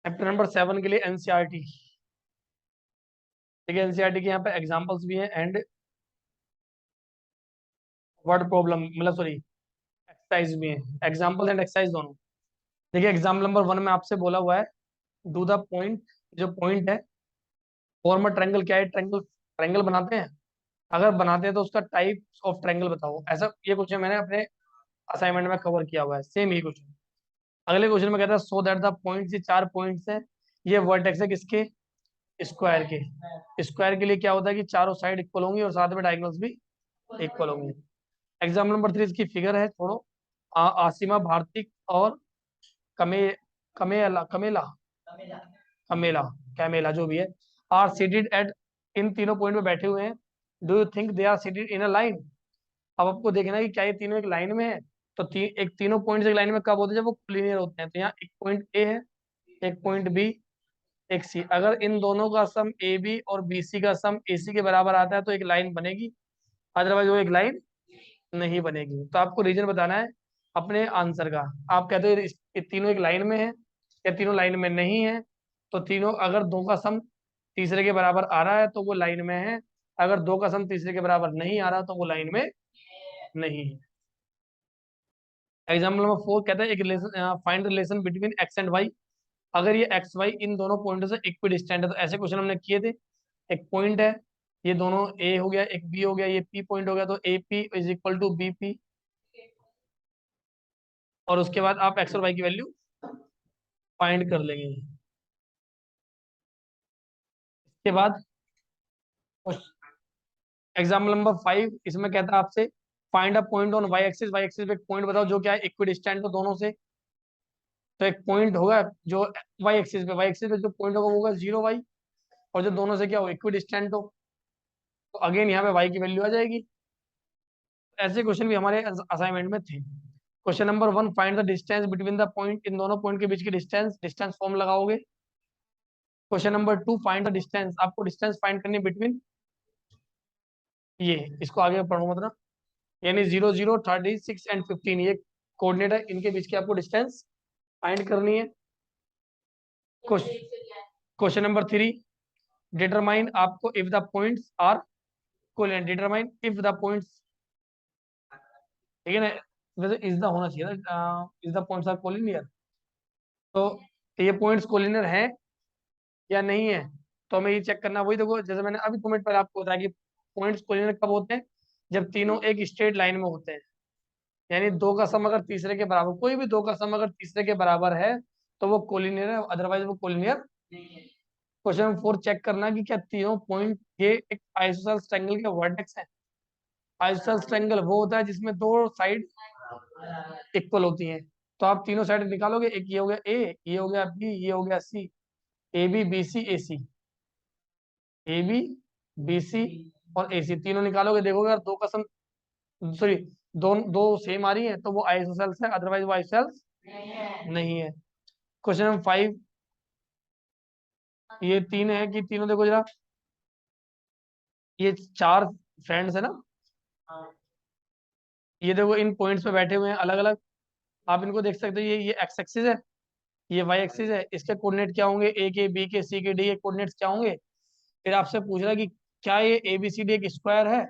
Chapter number 7 के लिए NCERT. ठीक है, एनसीईआरटी के यहाँ पे एग्जांपल्स भी हैं एंड वर्ड प्रॉब्लम, मतलब सॉरी एक्सरसाइज भी है। एग्जांपल एंड एक्सरसाइज दोनों। देखिए एग्जाम्पल नंबर 1 में आपसे बोला हुआ है डू द पॉइंट। जो पॉइंट है फॉर्म ट्रायंगल क्या है, ट्रायंगल ट्रायंगल बनाते हैं। अगर बनाते हैं तो उसका टाइप ऑफ ट्रायंगल बताओ। ऐसा ये क्वेश्चन मैंने अपने असाइनमेंट में कवर किया हुआ है, सेम ही क्वेश्चन। अगले क्वेश्चन में कहता है सो दैट द पॉइंट्स, ये 4 पॉइंट्स है, ये वर्टेक्स है किसके, स्क्वायर के। स्क्वायर के लिए क्या होता है कि चारों साइड इक्वल होंगी और साथ में डायगोनल्स भी इक्वल होंगे। एग्जाम्पल नंबर 3 इसकी फिगर है, छोड़ो। आसिमा भारती और कमे कमेला कमेला कमेला कैमेला जो भी है, आर सीटेड एट, इन तीनों पॉइंट पे बैठे हुए हैं। Do you think they are seated in a line. अब आपको देखना है कि क्या ये तीनों एक लाइन में है। तो एक तीनों पॉइंट्स एक लाइन में कब होते हैं, जब वो कोलिनियर होते हैं। तो यहाँ एक पॉइंट ए है, एक पॉइंट बी, एक सी। अगर इन दोनों का सम ए बी और बी सी का सम ए सी के बराबर आता है तो एक लाइन बनेगी, अदरवाइज वो एक लाइन नहीं बनेगी। तो आपको रीजन बताना है अपने आंसर का। आप कहते हो ये तीनों एक लाइन में है या तीनों लाइन में नहीं है। तो तीनों अगर दो का सम तीसरे के बराबर आ रहा है तो वो लाइन में है, अगर दो का सम तीसरे के बराबर नहीं आ रहा तो वो लाइन में नहीं है। एग्जाम्पल नंबर 4 कहता है एक relation, find relation between x and y. अगर ये एक्स वाई इन दोनों पॉइंटों से इक्विडिस्टेंट है, तो ऐसे क्वेश्चन हमने किए थे। एक पॉइंट है, ये दोनों ए हो गया, एक बी हो गया, ये पी पॉइंट हो गया, तो A P is equal to B P. और उसके बाद आप एक्स और वाई की वैल्यू फाइंड कर लेंगे। इसके बाद एग्जाम्पल नंबर 5, इसमें कहता है आपसे find a point on y axis पे एक पॉइंट बताओ जो क्या है इक्विडिस्टेंट हो दोनों से। तो एक पॉइंट होगा जो वाई एक्सिस पे जो पॉइंट होगा वो होगा 0 वाई, और जो दोनों से क्या हो इक्विडिस्टेंट हो, तो अगेन यहाँ पे वाई की वैल्यू आ जाएगी। ऐसे क्वेश्चन भी हमारे असाइनमेंट में थे। Question number 1, find the distance between the point. इन दोनों पॉइंट के बीच की डिस्टेंस, डिस्टेंस फॉर्म लगाओगे। Question number 2, find the distance. आपको डिस्टेंस फाइंड करनी बिटवीन, ये इसको आगे पढ़ो मत ना, यानी 0 0 36 एंड 15, ये कोऑर्डिनेट है, इनके बीच की आपको डिस्टेंस फाइंड करनी है। क्वेश्चन नंबर 3, डिटरमाइन, आपको if the points are collinear, determine if the points, ठीक है ना। वैसे इज द होना चाहिए ना, is the points are collinear. तो ये पॉइंट्स कोलिनियर है या नहीं है, तो हमें ये चेक करना। वही देखो जैसे मैंने अभी 2 मिनट पहले आपको बताया कि पॉइंट्स कोलिनियर कब होते हैं, जब तीनों एक स्ट्रेट लाइन में होते हैं। यानी दो का सम अगर तीसरे के बराबर, कोई भी दो का सम अगर तीसरे के बराबर है तो वो कोलिनियर है, अदरवाइज वो कोलिनियर। क्वेश्चन नंबर 4, चेक करना कि क्या तीनों पॉइंट ये एक आइसोसेलेस ट्रायंगल के वर्टेक्स है। आइसोसेलेस ट्रायंगल वो होता है जिसमें दो साइड इक्वल होती हैं। तो आप तीनों साइड निकालोगे, एक ये हो गया ए, ये हो गया बी, ये हो गया c, a b b c a c, a b b c और ए सी, तीनों निकालोगे, देखोगे अगर दो का सम, सॉरी, दो दो सेम आ रही है तो वो आइसोसेलेस है, अदरवाइज वो आइसोसेलेस नहीं है। क्वेश्चन नंबर 5, ये 3 है कि तीनों देखो जरा, ये 4 फ्रेंड्स है ना, ये देखो इन पॉइंट्स पे बैठे हुए हैं अलग अलग। आप इनको देख सकते हो, ये एक्स एक्सिस है, ये वाई एक्सिस है, इसके कोऑर्डिनेट क्या होंगे, ए के बी के सी के डी के कोऑर्डिनेट्स क्या होंगे। फिर आपसे पूछ रहा है कि क्या ये ए बी सी डी एक स्क्वायर है।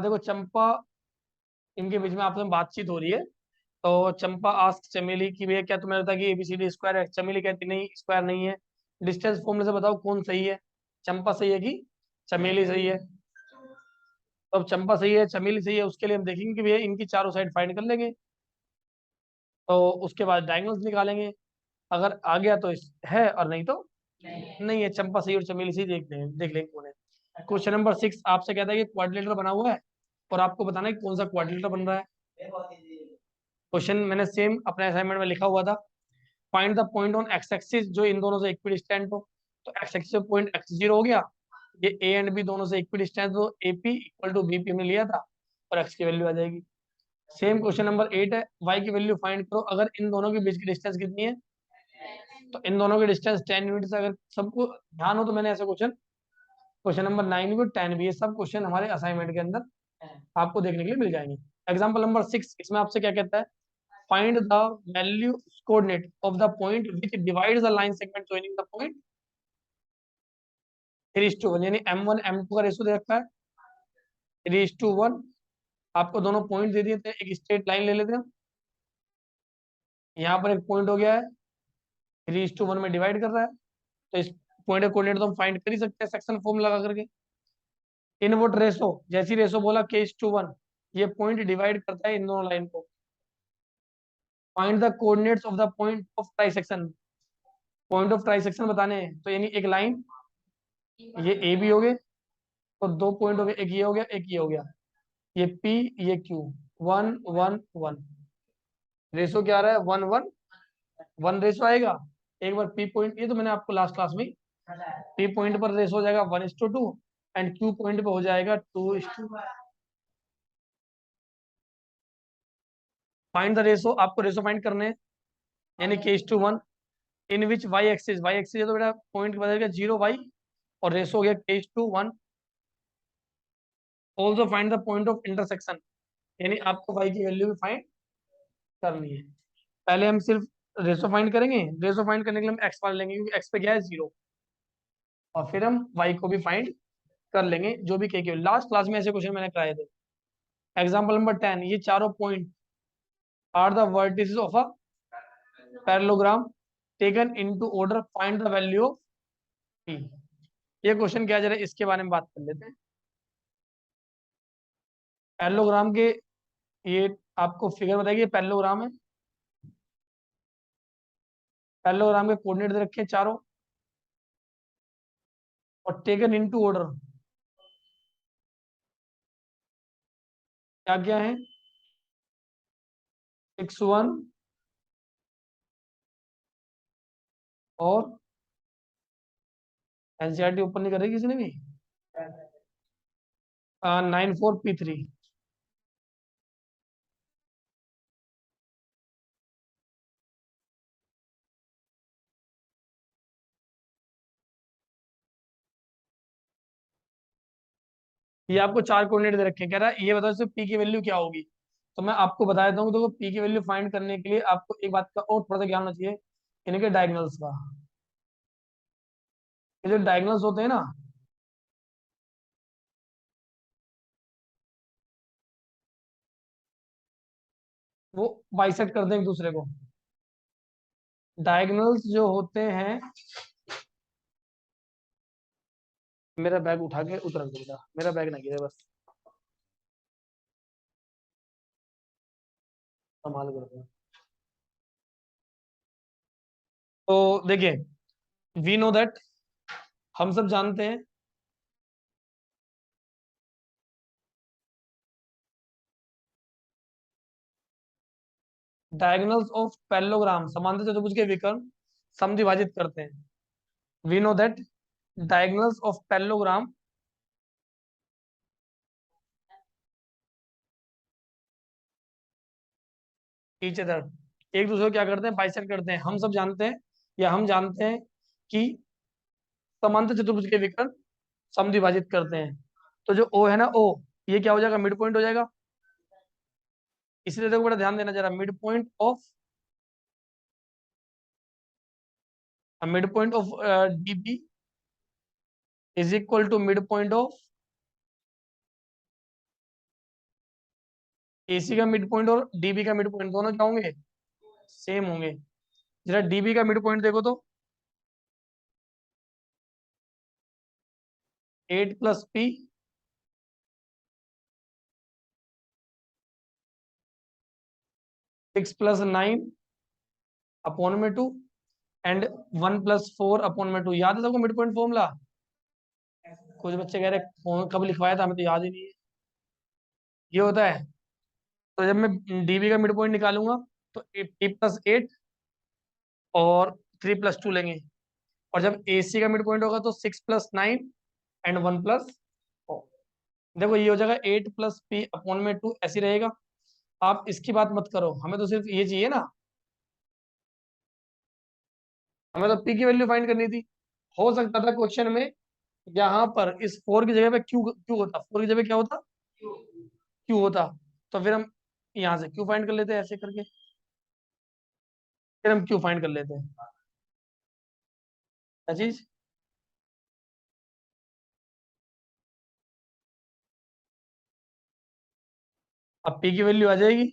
देखो चंपा, इनके बीच में आपस में बातचीत हो रही है। तो चंपा आस्क चमेली की भैया क्या तुम्हें लगता है कि एबीसीडी स्क्वायर है। चमेली कहती नहीं, स्क्वायर नहीं है। डिस्टेंस फॉर्मूले से बताओ कौन सही है, चंपा सही है कि चमेली सही है। तो अब चंपा सही है चमेली सही है, उसके लिए हम देखेंगे कि भैया इनकी चारों साइड फाइंड कर लेंगे। तो उसके बाद डायगोनल्स निकालेंगे, अगर आ गया तो है और नहीं तो नहीं है। चंपा सही और चमेली सही देख लेंगे कौन है। क्वेश्चन नंबर 6 आपसे कहता है कि क्वाड्रिलेटर बना हुआ है और आपको बताना है कि कौन सा क्वाड्रिलेटर बन रहा है। क्वेश्चन मैंने सेम अपने असाइनमेंट में लिखा हुआ था। Find the point on x axis जो इन दोनों से इक्विडिस्टेंट हो। तो एक्स एक्सिस पे पॉइंट एक्स जीरो हो गया, ये ए एंड बी दोनों से इक्विडिस्टेंट हो, A P equal to B P हमने लिया था, और एक्स की वैल्यू आ जाएगी। सेम क्वेश्चन नंबर 8 है, वाई की वैल्यू फाइंड करो अगर इन दोनों के बीच की डिस्टेंस कितनी है। तो इन दोनों की डिस्टेंस 10 यूनिट से, अगर सबको ध्यान हो तो मैंने ऐसा क्वेश्चन, क्वेश्चन नंबर 9 भी 10 भी, ये सब क्वेश्चन हमारे असाइनमेंट के अंदर आपको देखने के लिए मिल जाएंगे। एग्जाम्पल नंबर 6, इसमें आपसे क्या कहता है, find the value coordinate of the point which divides the line segment joining the point 3:1, यानी m1 m2 का रेशो दे रखा है 3:1। आपको दोनों पॉइंट दे दिए थे, एक स्ट्रेट लाइन ले लेते हैं। यहाँ पर एक पॉइंट हो गया है 3:1 में डिवाइड कर रहा है, तो इस पॉइंट का कोऑर्डिनेट तो हम फाइंड कर ही सकते हैं सेक्शन फॉर्म लगा करके। इनवर्ट रेशो, जैसी रेशो बोला k:1, ये पॉइंट डिवाइड करता है इन दोनों लाइन को। Find the coordinates of the point of trisection, point of trisection बताने हैं, तो यानी एक लाइन ये ए बी हो गए, तो दो पॉइंट हो गए, एक ये हो गया एक ये हो गया, ये P ये Q, 1 1 1, रेशो क्या आ रहा है 1 1 1 रेशो आएगा। एक बार P पॉइंट, ये तो मैंने आपको लास्ट क्लास में P पॉइंट पर रेशो हो जाएगा 1:2 एंड Q पॉइंट पर हो जाएगा 2:2। फाइंड द रेशो, आपको रेशो फाइंड करने हैं, यानी k:1 इन विच वाई एक्सिस है, तो बेटा पॉइंट बदलेगा 0 y और रेशो हो गया k:1। Also find the point of intersection, यानी आपको y की वैल्यू भी फाइंड करनी है। पहले हम सिर्फ रेशो फाइंड करेंगे, रेशो फाइंड करने के लिए हम x मान लेंगे क्योंकि x पे क्या है 0, और फिर हम y को भी फाइंड कर लेंगे जो भी k की। लास्ट क्लास में ऐसे क्वेश्चन मैंने कराए थे। एग्जाम्पल नंबर 10, ये चारों point are the vertices of a parallelogram taken into order, find the value of p। ये क्वेश्चन क्या, जरा इसके बारे में बात कर लेते हैं। पैरेललोग्राम के, ये आपको फिगर बताइए, पैरेललोग्राम है, पैरेललोग्राम के कोऑर्डिनेट दे रखे हैं चारों, और टेकन इनटू ऑर्डर क्या क्या है 6 1 और एनसीईआरटी ओपन नहीं कर रही किसी ने भी, 9 4 P3। ये आपको चार कोऑर्डिनेट दे रखे हैं, कह रहा है ये बताओ इसमें पी की वैल्यू क्या होगी। तो मैं आपको बता देता हूँ, देखो पी की वैल्यू फाइंड करने के लिए आपको एक बात का और थोड़ा सा ज्ञान होना चाहिए, इनके डायगोनल्स का। ये जो डायगोनल्स होते हैं ना, वो बाइसेक्ट करते हैं एक दूसरे को। डायगोनल्स जो होते हैं, मेरा बैग उठा के उतर देगा, मेरा बैग ना गिरे बस, संभाल कर। तो देखिए, वी नो दैट, हम सब जानते हैं डायगोनल्स ऑफ पैरेललोग्राम, समांतर चतुर्भुज के विकर्ण समद्विभाजित करते हैं। We know that diagonals of parallelogram each other, एक दूसरे को क्या करते हैं बाइसेक्ट करते हैं। हम सब जानते हैं, या हम जानते हैं कि समांतर चतुर्भुज के विकर्ण समद्विभाजित करते हैं। तो जो ओ है ना, ओ, ये क्या हो जाएगा मिड पॉइंट हो जाएगा। इसलिए देखो बड़ा ध्यान देना जरा, mid point of DB is equal to mid point of AC का मिड पॉइंट और डीबी का मिड पॉइंट, दोनों क्या होंगे सेम होंगे। जरा डीबी का मिड पॉइंट देखो तो 8 + P 6 + 9 अपॉन में 2 एंड 1 + 4 अपॉन में 2। याद है सबको मिड पॉइंट फॉर्मूला? कुछ बच्चे कह रहे कब लिखवाया था, हमें तो याद ही नहीं है। ये होता है, तो जब मैं डीबी का मिड पॉइंट निकालूंगा तो P + 8 और 3 + 2 लेंगे, और जब एसी का मिड पॉइंट होगा तो 6 + 9 एंड 1 + 4। देखो ये हो जाएगा 8 + P अपॉन में 2, ऐसे रहेगा। आप इसकी बात मत करो, हमें तो सिर्फ ये चाहिए ना, हमें तो पी की वैल्यू फाइंड करनी थी। हो सकता था क्वेश्चन में यहाँ पर इस 4 की जगह पे क्यू क्यू होता, 4 की जगह क्या होता क्यू होता, तो फिर हम यहाँ से क्यू फाइंड कर लेते हैं ऐसे करके। फिर हम क्यू फाइंड कर लेते हैं। क्या चीज? अब पी की वैल्यू आ जाएगी,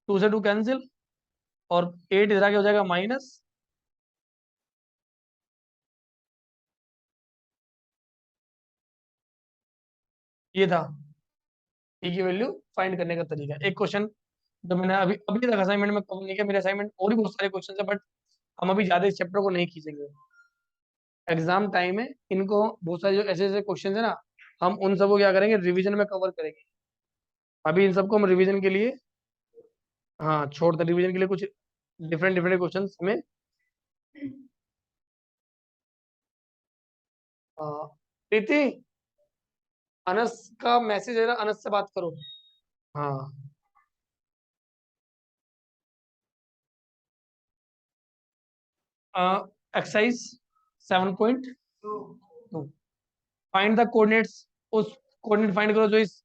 टू से टू कैंसिल, और 8 इधर आके हो जाएगा माइनस। ये था पी की वैल्यू फाइंड करने का तरीका। एक क्वेश्चन जो मैंने अभी अभी तक असाइनमेंट में कवर नहीं किया, मेरे असाइनमेंट और भी बहुत सारे क्वेश्चन है, बट हम अभी ज्यादा इस चैप्टर को नहीं खींचेंगे। एग्जाम टाइम में इनको बहुत सारे जो ऐसे ऐसे क्वेश्चन है ना, हम उन सबको क्या करेंगे, रिवीजन में कवर करेंगे। अभी इन सबको हम रिवीजन के लिए, हाँ छोड़ दे, रिवीजन के लिए कुछ डिफरेंट डिफरेंट क्वेश्चन हमें। प्रीति, अनस का मैसेज है ना, अनस से बात करो। हाँ। Exercise 7.2, find the coordinates. उस कोऑर्डिनेट फाइंड करो जो इस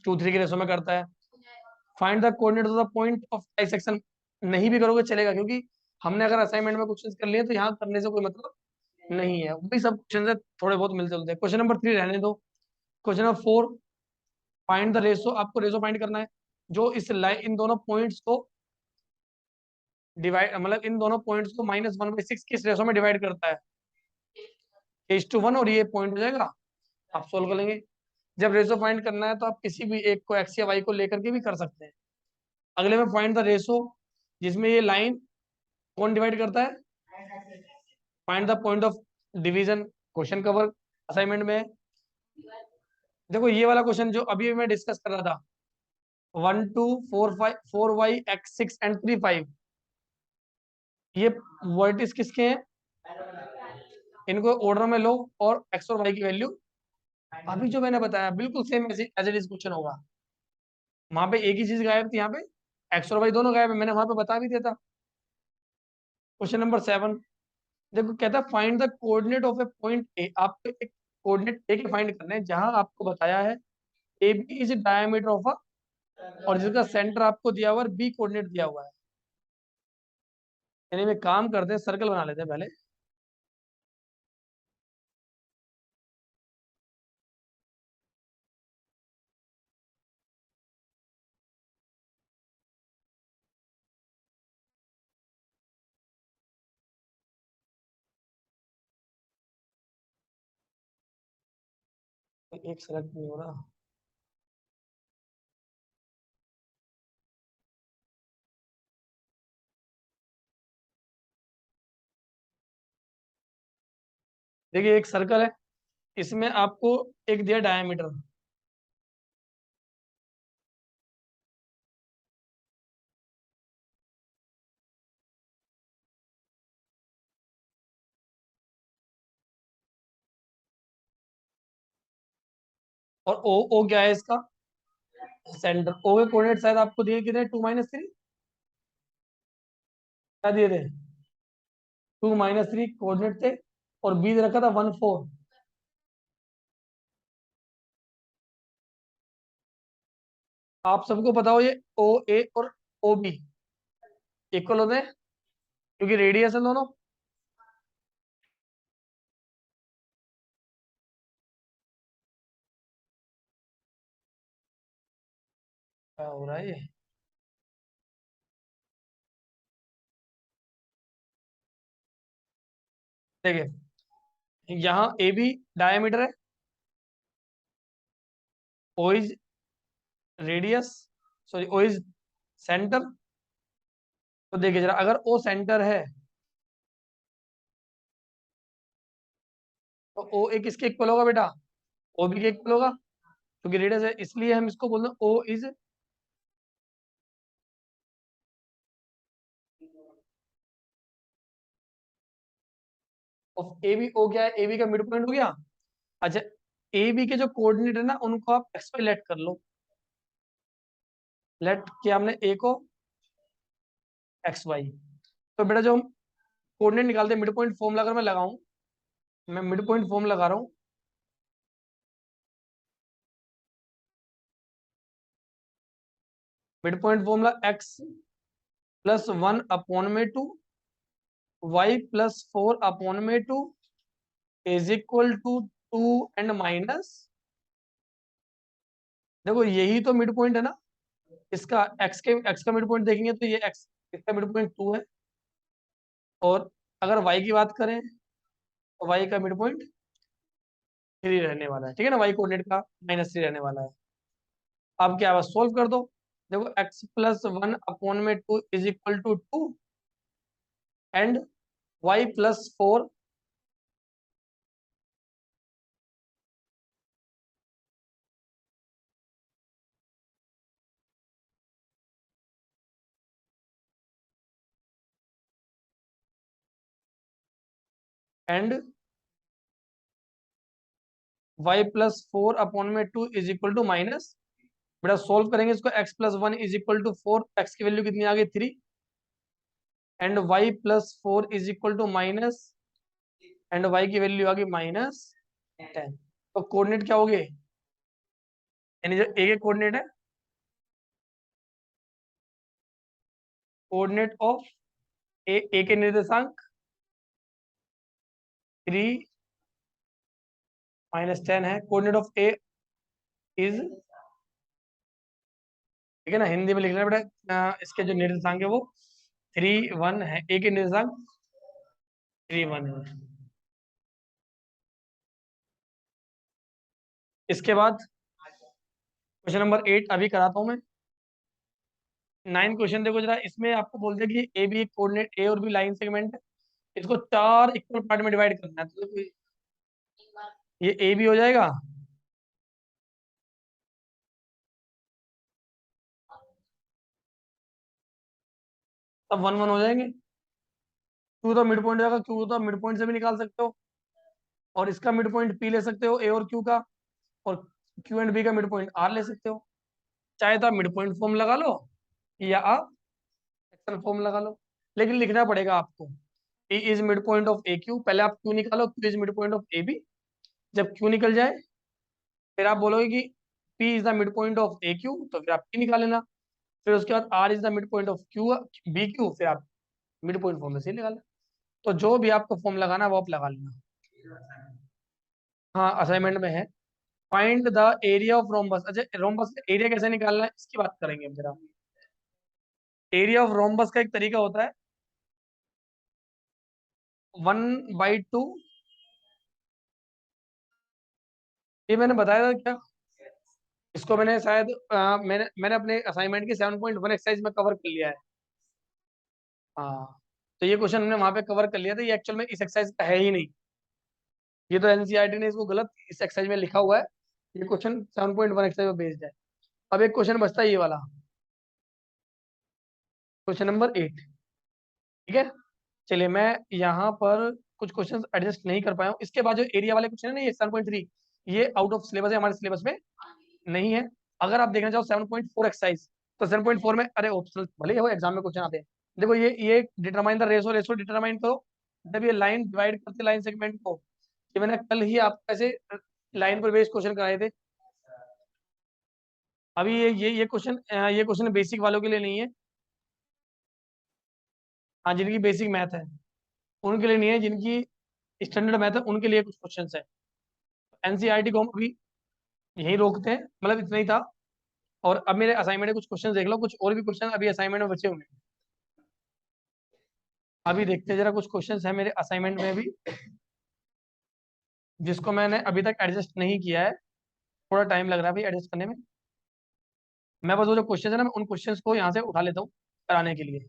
2 3 के रेशो में करता है। Find the coordinate of the point of bisection. नहीं भी करोगे चलेगा, क्योंकि हमने अगर असाइनमेंट में क्वेश्चन कर लिए तो यहाँ करने से कोई मतलब नहीं है, वही सब क्वेश्चन है, थोड़े बहुत मिलते जुलते हैं। क्वेश्चन नंबर 3 रहने दो। Question number 4, find the ratio. आपको रेशो फाइंड करना है जो इस लाइन, इन दोनों पॉइंट्स को डिवाइड, मतलब इन दोनों पॉइंट्स को -1/6 किस रेशो में डिवाइड करता है, 1:1, और ये पॉइंट हो जाएगा। आप सोल्व कर लेंगे। जब रेशो फाइंड करना है तो आप किसी भी एक को, एक्स या वाई को लेकर के भी कर सकते हैं। अगले में फाइंड द रेशो, जिसमें ये लाइन कौन डिवाइड करता है, find the point of division. Question cover assignment में है। देखो ये वाला क्वेश्चन जो अभी मैं डिस्कस कर रहा था, 1 2 4 5 4y x6 and 3 5, ये वर्टिस किसके हैं, इनको ऑर्डर में लो, और एक्स और वाई की वैल्यू अभी जो मैंने बताया बिल्कुल same as it is question होगा। वहां पे एक ही चीज गायब थी, यहाँ पे एक्स और वाई दोनों गायब है, मैंने वहां पे बता भी दिया था। क्वेश्चन नंबर 7, देखो कहता है find the coordinate of A point A. आपको एक कोऑर्डिनेट ए के फाइंड करना है जहां आपको बताया है ए B is diameter of a, और जिसका सेंटर आपको दिया हुआ है, बी कोऑर्डिनेट दिया हुआ है। यानी में काम करते हैं, सर्कल बना लेते हैं पहले। एक सेलेक्ट नहीं हो रहा। देखिए एक सर्कल है, इसमें आपको एक दिया डायमीटर, और ओ, ओ क्या है इसका, सेंटर। ओ के कोऑर्डिनेट शायद आपको दिए कितने, 2 - 3, क्या दिए थे, 2 - 3 कोऑर्डिनेट थे, और बी दे रखा था 1 4। आप सबको पता हो ये ओ ए और ओ बी इक्वल होते हैं, क्योंकि रेडियस है दोनों। क्या हो रहा है ये, देखिए यहाँ ए बी डायमीटर है, O is radius, sorry O is centre. तो देखिए जरा, अगर ओ सेंटर है तो ओ ए किसके इक्वल होगा बेटा, ओ बी के इक्वल होगा, क्योंकि रेडियस है, इसलिए हम इसको बोलते हैं O is, of A b. O क्या है, ए बी का मिड पॉइंट हो गया। अच्छा, ए बी के जो कोऑर्डिनेट है ना, उनको आप एक्स पे लेट कर लो। लेट किया हमने ए को एक्स वाई। तो बेटा जो हम कोऑर्डिनेट निकालते हैं, मिड पॉइंट फॉर्मूला अगर मैं लगाऊं, मैं मिड पॉइंट फॉर्म लगा रहा हूँ। Mid point formula x plus 1/2 y plus 4/2 is equal to 2 and minus, देखो यही तो मिड पॉइंट है ना इसका, x का मिड पॉइंट देखेंगे तो ये x, इसका मिड पॉइंट 2 है, और अगर y की बात करें तो y का मिड पॉइंट 3 रहने वाला है, ठीक है ना, y कोऑर्डिनेट का -3 रहने वाला है। अब क्या, बस सोल्व कर दो। देखो x plus 1/2 is equal to 2 and y plus 4 and y plus 4/2 is equal to minus, बेटा सोल्व करेंगे इसको, x plus 1 is equal to 4, x की वैल्यू कितनी आ गई 3, and y plus 4 is equal to minus, and y की value आ गई -10। तो कोऑर्डिनेट क्या हो गए, यानी जो a के कोऑर्डिनेट है, कोऑर्डिनेट ऑफ ए के निर्देशांक 3 -10 है, कोऑर्डिनेट ऑफ ए इज, ठीक है ना, हिंदी में लिख लेना बेटा, इसके जो निर्देशांक है वो 3 1 है, ए के निर्देशांक 3 1 है। इसके बाद क्वेश्चन नंबर 8 अभी कराता हूं मैं। 9 क्वेश्चन देखो जरा, इसमें आपको बोलते हैं कि ए बी एक कोऑर्डिनेट, ए और बी लाइन सेगमेंट है, इसको 4 इक्वल पार्ट में डिवाइड करना है, तो देखो ये ए बी हो जाएगा, तब 1 1 हो जाएंगे, क्यू तो मिड पॉइंट जाएगा, क्यू तो मिड पॉइंट से भी निकाल सकते हो, और इसका मिड पॉइंट पी ले सकते हो ए और क्यू का, और क्यू एंड बी का मिड पॉइंट आर ले सकते हो, चाहे तो आप मिड पॉइंट फॉर्म लगा लो या आप एक्सल फॉर्म लगा लो, लेकिन लिखना पड़ेगा आपको, A is mid point of A Q, पहले आप क्यू निकालो, Q is mid point of A B, जब क्यू निकल जाए फिर आप बोलोगे कि P is the mid point of A Q, तो फिर आप पी निकाल लेना, फिर उसके बाद R is the mid point of Q B Q, फिर आप मिड पॉइंट फॉर्म में से निकालना, तो जो भी आपको फॉर्म लगाना है वो आप लगा लेना। हाँ असाइनमेंट में है, find the area of rhombus, अच्छा रोम्बस का एरिया कैसे निकालना है इसकी बात करेंगे अब जरा। एरिया ऑफ रोम्बस का एक तरीका होता है 1/2, ये मैंने बताया था क्या, इसको मैंने शायद मैंने मैंने अपने असाइनमेंट की 7.1 एक्सरसाइज में कवर कर लिया है। हाँ, तो ये क्वेश्चन हमने वहां पे कवर कर लिया था, ये एक्चुअल में इस एक्सरसाइज का है ही नहीं, ये तो एनसीईआरटी ने इसको गलत इस एक्सरसाइज में लिखा हुआ है, ये क्वेश्चन 7.1 एक्सरसाइज में बेस्ड है। अब एक क्वेश्चन बचता है ये वाला, क्वेश्चन नंबर 8, ठीक है। चलिए मैं यहाँ पर कुछ क्वेश्चन एडजस्ट नहीं कर पाया हूँ, इसके बाद जो एरिया वाले क्वेश्चन है ना, ये 7.3, ये आउट ऑफ सिलेबस है, हमारे सिलेबस में नहीं है। अगर आप देखना चाहो 7.4 एक्सरसाइज, तो 7.4 में अरे ऑप्शनल भले ही हो, एग्जाम में क्वेश्चन आते हैं, देखो ये determine the ratio, ratio determine करो, जब ये लाइन डिवाइड करते लाइन सेगमेंट को, ये मैंने कल ही आपको ऐसे लाइन पर बेस्ड क्वेश्चन कराए थे। अभी ये क्वेश्चन बेसिक वालों के लिए नहीं है, हाँ जिनकी बेसिक मैथ है उनके लिए नहीं है, जिनकी स्टैंडर्ड मैथ है उनके लिए कुछ क्वेश्चन है। एनसीईआरटी को हम अभी यहीं रोकते हैं, मतलब इतना ही था, और अब मेरे असाइनमेंट में कुछ क्वेश्चन देख लो, कुछ और भी क्वेश्चन अभी असाइनमेंट में बचे हुए हैं, अभी देखते हैं जरा, कुछ क्वेश्चंस है मेरे असाइनमेंट में भी जिसको मैंने अभी तक एडजस्ट नहीं किया है, थोड़ा टाइम लग रहा है भाई एडजस्ट करने में। मैं बस वो जो क्वेश्चन है ना, मैं उन क्वेश्चंस को यहाँ से उठा लेता हूँ कराने के लिए,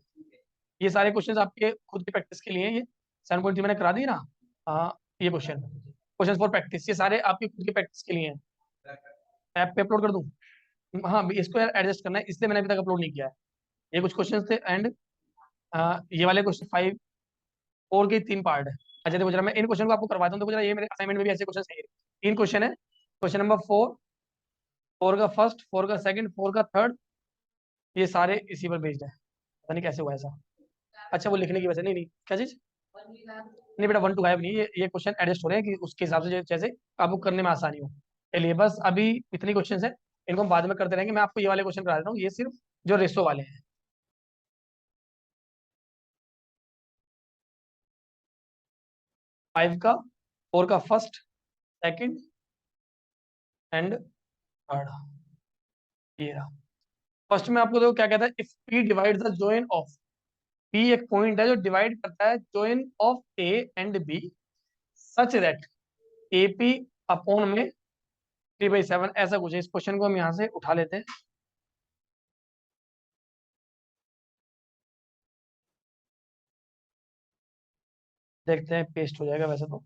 ये सारे क्वेश्चंस आपके खुद की प्रैक्टिस के लिए हैं, ये 7.3 मैंने करा दी ना, हाँ ये क्वेश्चन फॉर प्रैक्टिस, ये सारे आपकी खुद की प्रैक्टिस के लिए हैं। ऐप पे अपलोड कर दूँ, हाँ इसको यार एडजस्ट करना है, इसलिए मैंने अभी तक अपलोड नहीं किया है। ये कुछ क्वेश्चन थे, एंड ये वाले क्वेश्चन 5 और के 3 पार्ट है। अच्छा देखो जरा, मैं इन क्वेश्चन को आपको करवाता हूँ, देखो जरा, ये मेरे असाइनमेंट में भी ऐसे क्वेश्चन है, 3 क्वेश्चन है, क्वेश्चन नंबर 4, 4 का फर्स्ट, 4 का सेकंड, 4 का थर्ड, ये सारे इसी पर बेस्ड है, पता नहीं कैसे हुआ ऐसा। अच्छा वो लिखने की वजह, नहीं नहीं क्या चीज, नहीं बेटा 1 2 गायब नहीं, ये क्वेश्चन एडजस्ट हो रहे हैं कि उसके हिसाब से जैसे आपको करने में आसानी हो। चलिए बस अभी इतनी क्वेश्चन है, इनको हम बाद में करते रहेंगे, मैं आपको ये वाले क्वेश्चन करा देता हूँ, ये सिर्फ जो रेसो वाले हैं। 5 का, 4 का फर्स्ट, सेकंड एंड थर्ड। ये रहा। फर्स्ट में आपको देखो क्या कहता है, if P divide the join of, P एक पॉइंट है जो डिवाइड करता है join of A and B such that A P upon में 3/7, ऐसा कुछ है। इस क्वेश्चन को हम यहाँ से उठा लेते हैं। देखते हैं पेस्ट हो जाएगा वैसे तो।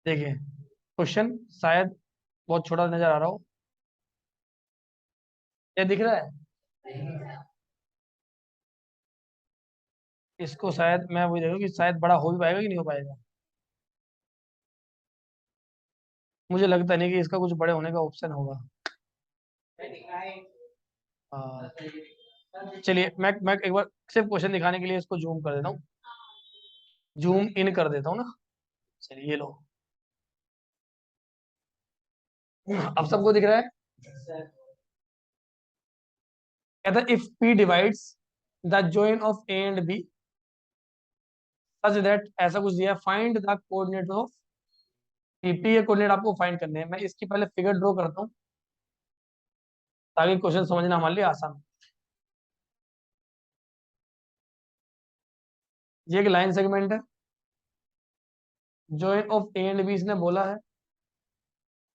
देखिए क्वेश्चन शायद बहुत छोटा नजर आ रहा हो, ये दिख रहा है। इसको शायद मैं वही देखूँ कि शायद बड़ा हो भी पाएगा कि नहीं हो पाएगा। मुझे लगता नहीं कि इसका कुछ बड़े होने का ऑप्शन होगा। हाँ, चलिए मैं एक बार सिर्फ क्वेश्चन दिखाने के लिए इसको जूम कर देता हूँ, जूम इन कर देता हूँ ना। चलिए ये लो, अब सबको दिख रहा है। कहता है if P divides the join of A and B such that, ऐसा कुछ दिया है, find the coordinate of P. P ये कोऑर्डिनेट आपको फाइंड करने हैं। मैं इसकी पहले फिगर ड्रॉ करता हूँ ताकि क्वेश्चन समझना हमारे लिए आसान हो। ये एक लाइन सेगमेंट है, join of A and B इसने बोला है।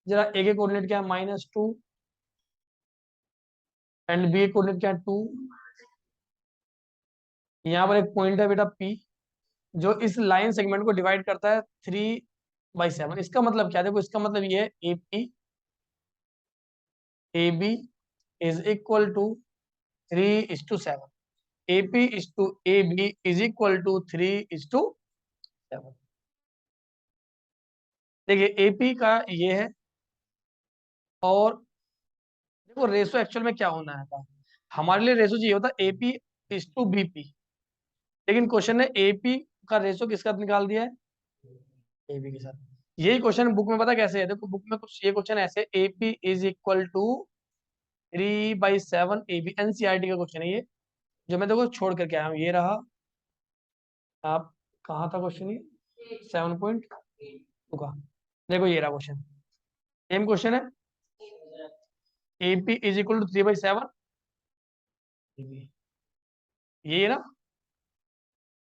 जरा ए के कोऑर्डिनेट क्या है, -2, एंड बी के कोऑर्डिनेट क्या है, 2। यहाँ पर एक पॉइंट है बेटा पी, जो इस लाइन सेगमेंट को डिवाइड करता है 3/7। इसका मतलब क्या है, देखो इसका मतलब ये है A P A B is equal to 3:7। A P is to A B is equal to 3:7। देखिए एपी का ये है, और देखो रेशो एक्चुअल में क्या होना है था, हमारे लिए रेशो चाहिए होता एपी इज टू बीपी, लेकिन क्वेश्चन ने एपी का रेशो किसका निकाल दिया है, एबी के साथ। यही क्वेश्चन बुक में पता कैसे है, देखो बुक में कुछ ये क्वेश्चन ऐसे, AP is equal to 3/7 A B, NCERT का क्वेश्चन है ये, जो मैं देखो छोड़ करके आया हूँ। ये रहा, आप कहाँ था क्वेश्चन, ये 7.2 का। देखो ये रहा क्वेश्चन, सेम क्वेश्चन है, एपी इज इक्वल टू 3/7, ये ना।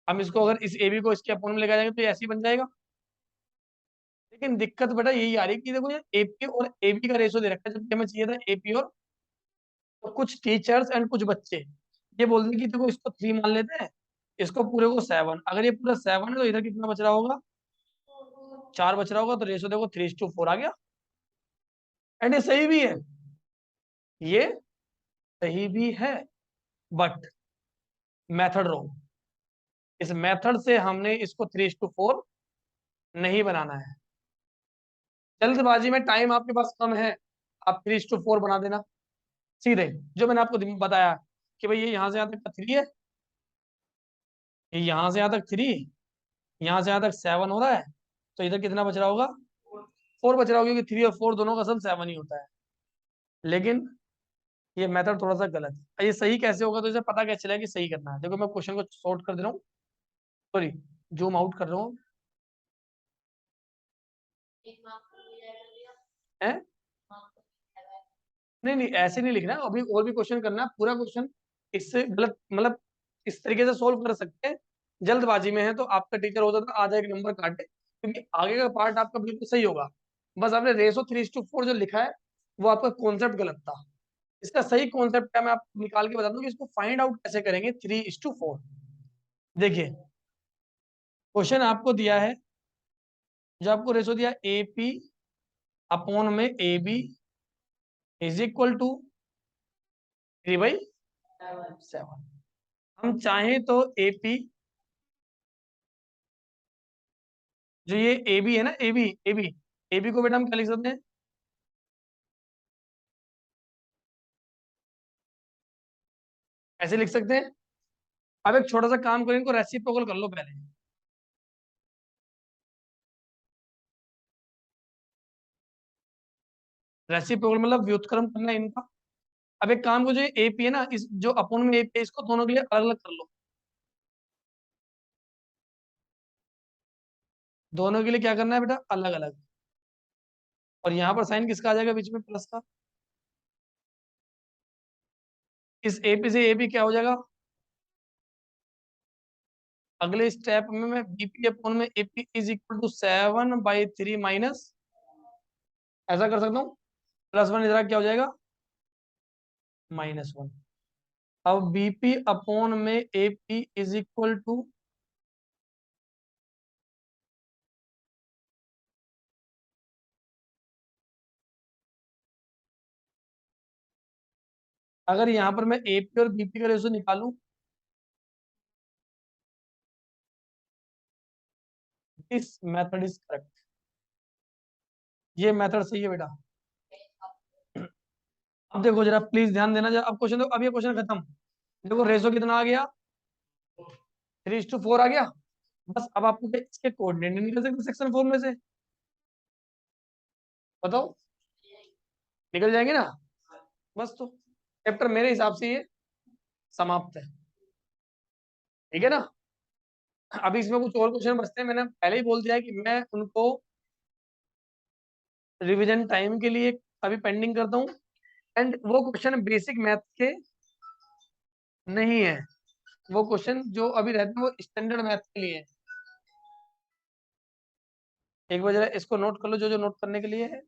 हम इसको अगर इस एबी को इसके अपोन में लेकर जाएंगे तो ये ऐसे ही बन जाएगा। लेकिन दिक्कत बेटा यही आ रही है कि देखो ये एपी और एबी का रेशो दे रखा है, जबकि हमें चाहिए था एपी और, तो कुछ टीचर्स एंड कुछ बच्चे ये बोल रहे हैं कि देखो इसको 3 मान लेते हैं, इसको पूरे को 7। अगर ये पूरा 7 है तो इधर कितना बच रहा होगा, 4 बच रहा होगा, तो रेशो देखो 3:4 आ गया। एंड ये सही भी है, ये सही भी है, बट मेथड रॉन्ग। इस मेथड से हमने इसको 3:4 नहीं बनाना है। जल्दबाजी में टाइम आपके पास कम है, आप 3:4 बना देना सीधे, जो मैंने आपको बताया कि भाई ये यहाँ से यहाँ तक का 3 है, ये यहाँ से यहाँ तक 3, यहाँ से यहाँ तक 7 हो रहा है, तो इधर कितना बच रहा होगा, 4 बच रहा होगा, क्योंकि 3 और 4 दोनों का सम 7 ही होता है। लेकिन ये मेथड थोड़ा सा गलत है। ये सही कैसे होगा, तो इसे पता कैसे चलेगा कि सही करना है। देखो मैं क्वेश्चन को सॉर्ट कर दे रहा हूँ, सॉरी जूम आउट कर रहा हूँ। है, नहीं नहीं ऐसे नहीं लिखना है, अभी और भी क्वेश्चन करना है पूरा क्वेश्चन। इससे गलत मतलब इस तरीके से सोल्व कर सकते हैं। जल्दबाजी में है तो आपका टीचर होता था आधा एक नंबर काटे, क्योंकि आगे का पार्ट आपका बिल्कुल सही होगा। बस आपने रेशो 3:4 जो लिखा है वो आपका कॉन्सेप्ट गलत था। इसका सही कॉन्सेप्ट क्या, मैं आपको निकाल के बता दूं कि इसको फाइंड आउट कैसे करेंगे 3:4। देखिए क्वेश्चन आपको दिया है, जो आपको रेशो दिया ए पी अपॉन में A B is equal to 3/7। हम चाहें तो एपी, जो ये ए बी है ना, A B A B, A B को बेटा हम क्या लिख सकते हैं, ऐसे लिख सकते हैं। अब एक छोटा सा काम करें, इनको रेसिप्रोकल कर लो पहले। रेसिप्रोकल मतलब व्युत्क्रम करना है इनका। अब एक काम को, जो ए पी है ना, इस जो अपोन में ए पी है, इसको दोनों के लिए अलग अलग कर लो। दोनों के लिए क्या करना है बेटा, अलग अलग। और यहाँ पर साइन किसका आ जाएगा बीच में, प्लस का। इस एपी से एपी क्या हो जाएगा, अगले स्टेप में मैं बीपी अपॉन में AP is equal to 7/3 minus, ऐसा कर सकता हूँ, +1 इधर क्या हो जाएगा, -1। अब बीपी अपॉन में एपी इज इक्वल टू, अगर यहाँ पर मैं एपी और बीपी का रेशो निकालूं, दिस मेथड इज करेक्ट, ये मेथड सही है बेटा। अब देखो जरा प्लीज ध्यान देना, जरा अब क्वेश्चन, अब ये क्वेश्चन खत्म। देखो रेशो कितना आ गया, 3:4 आ गया। बस अब आपको क्या इसके कोऑर्डिनेट निकल सकते सेक्शन 4 में से, बताओ, निकल जाएंगे ना। बस तो चैप्टर मेरे हिसाब से ये समाप्त है, ठीक है ना। अभी इसमें कुछ और क्वेश्चन बचते हैं, मैंने पहले ही बोल दिया है कि मैं उनको रिवीजन टाइम के लिए अभी पेंडिंग करता हूँ। एंड वो क्वेश्चन बेसिक मैथ के नहीं है, वो क्वेश्चन जो अभी रहते हैं वो स्टैंडर्ड मैथ के लिए है। एक बार जरा इसको नोट कर लो, जो जो नोट करने के लिए है।